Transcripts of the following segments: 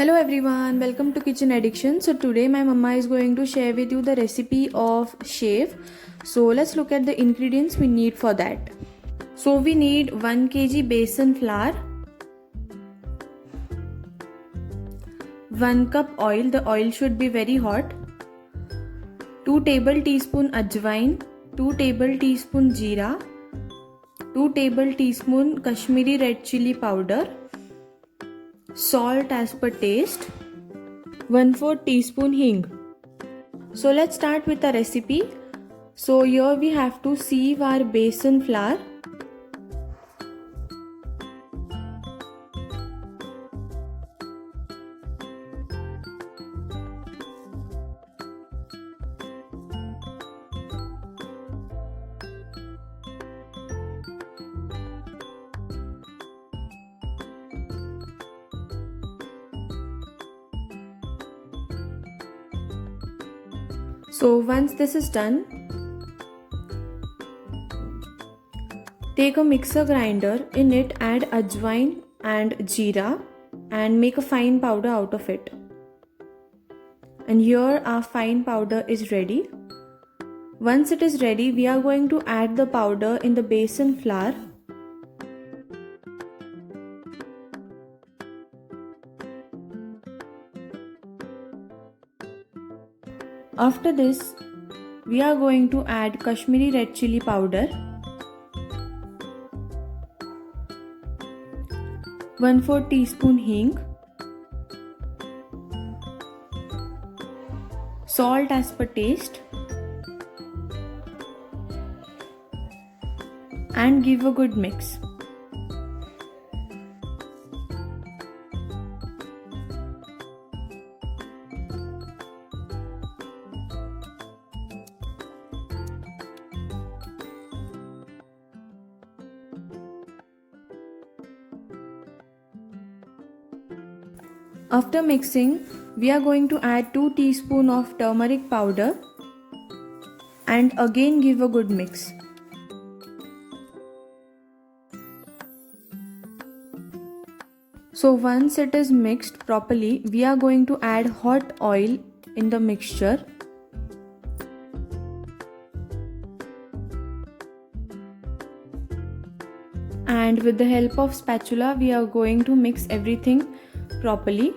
Hello everyone, welcome to Kitchen Addiction. So today my mama is going to share with you the recipe of shave. So let's look at the ingredients we need for that. So we need 1 kg besan flour, 1 cup oil, the oil should be very hot, 2 table teaspoon ajwain, 2 table teaspoon jeera, 2 table teaspoon Kashmiri red chili powder, salt as per taste, 1/4 teaspoon hing. So let's start with the recipe. So here we have to sieve our besan flour. So once this is done, take a mixer grinder, in it add ajwain and jeera and make a fine powder out of it. And here our fine powder is ready. Once it is ready, we are going to add the powder in the besan flour. After this, we are going to add Kashmiri red chili powder, 1/4 teaspoon hing, salt as per taste, and give a good mix. After mixing, we are going to add 2 teaspoons of turmeric powder and again give a good mix. So once it is mixed properly, we are going to add hot oil in the mixture. And with the help of spatula, we are going to mix everything properly.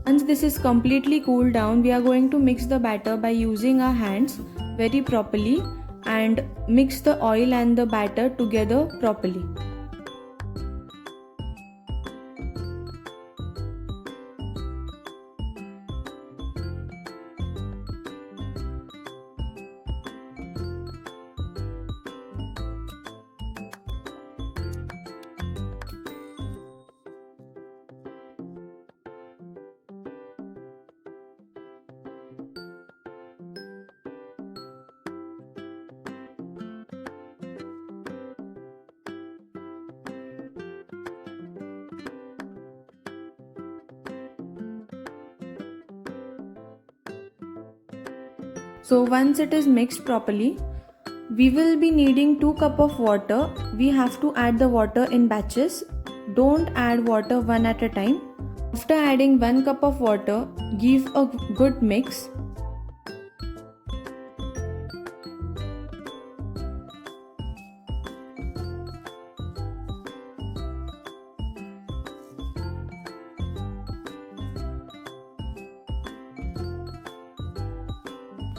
Once this is completely cooled down, we are going to mix the batter by using our hands very properly and mix the oil and the batter together properly. So once it is mixed properly, we will be needing 2 cups of water. We have to add the water in batches. Don't add water one at a time. After adding 1 cup of water, give a good mix.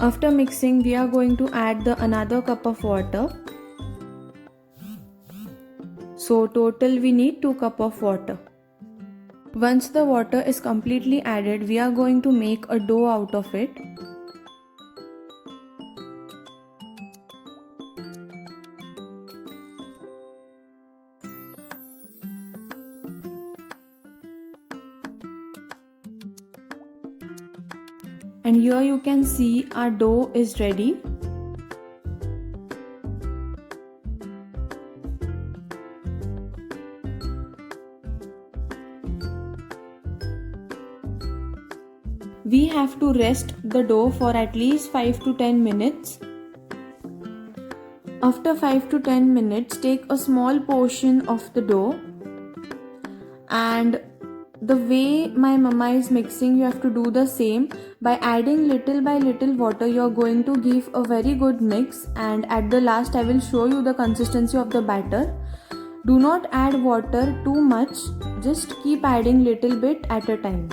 After mixing, we are going to add another cup of water. So total we need 2 cups of water. Once the water is completely added, we are going to make a dough out of it. And here you can see our dough is ready. We have to rest the dough for at least 5 to 10 minutes. After 5 to 10 minutes, take a small portion of the dough, and the way my mama is mixing, you have to do the same. By adding little by little water, you are going to give a very good mix, and at the last I will show you the consistency of the batter. Do not add water too much, just keep adding little bit at a time.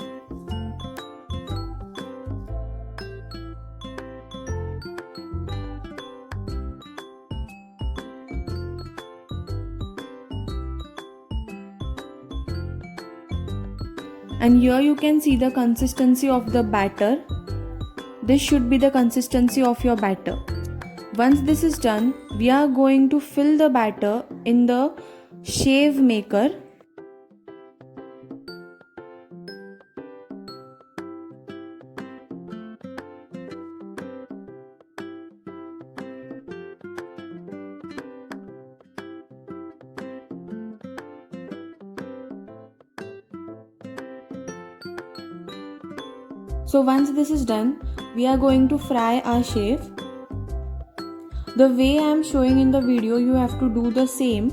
And here you can see the consistency of the batter. This should be the consistency of your batter. Once this is done, we are going to fill the batter in the shave maker. So once this is done, we are going to fry our shave. The way I am showing in the video, you have to do the same.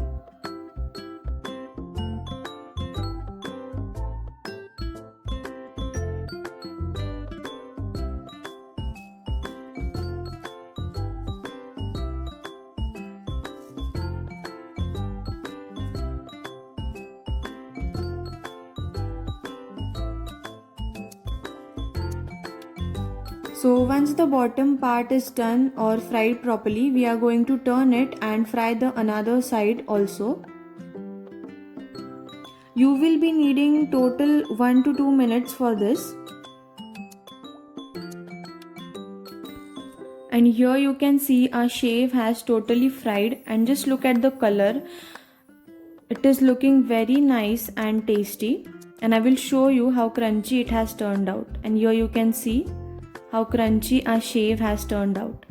So once the bottom part is done or fried properly, we are going to turn it and fry the another side also. You will be needing total 1 to 2 minutes for this. And here you can see our shave has totally fried, and just look at the color. It is looking very nice and tasty, and I will show you how crunchy it has turned out. And here you can see how crunchy our shave has turned out.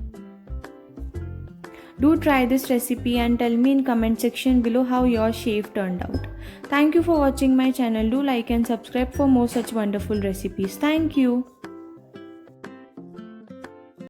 Do try this recipe and tell me in comment section below how your shave turned out. Thank you for watching my channel. Do like and subscribe for more such wonderful recipes. Thank you.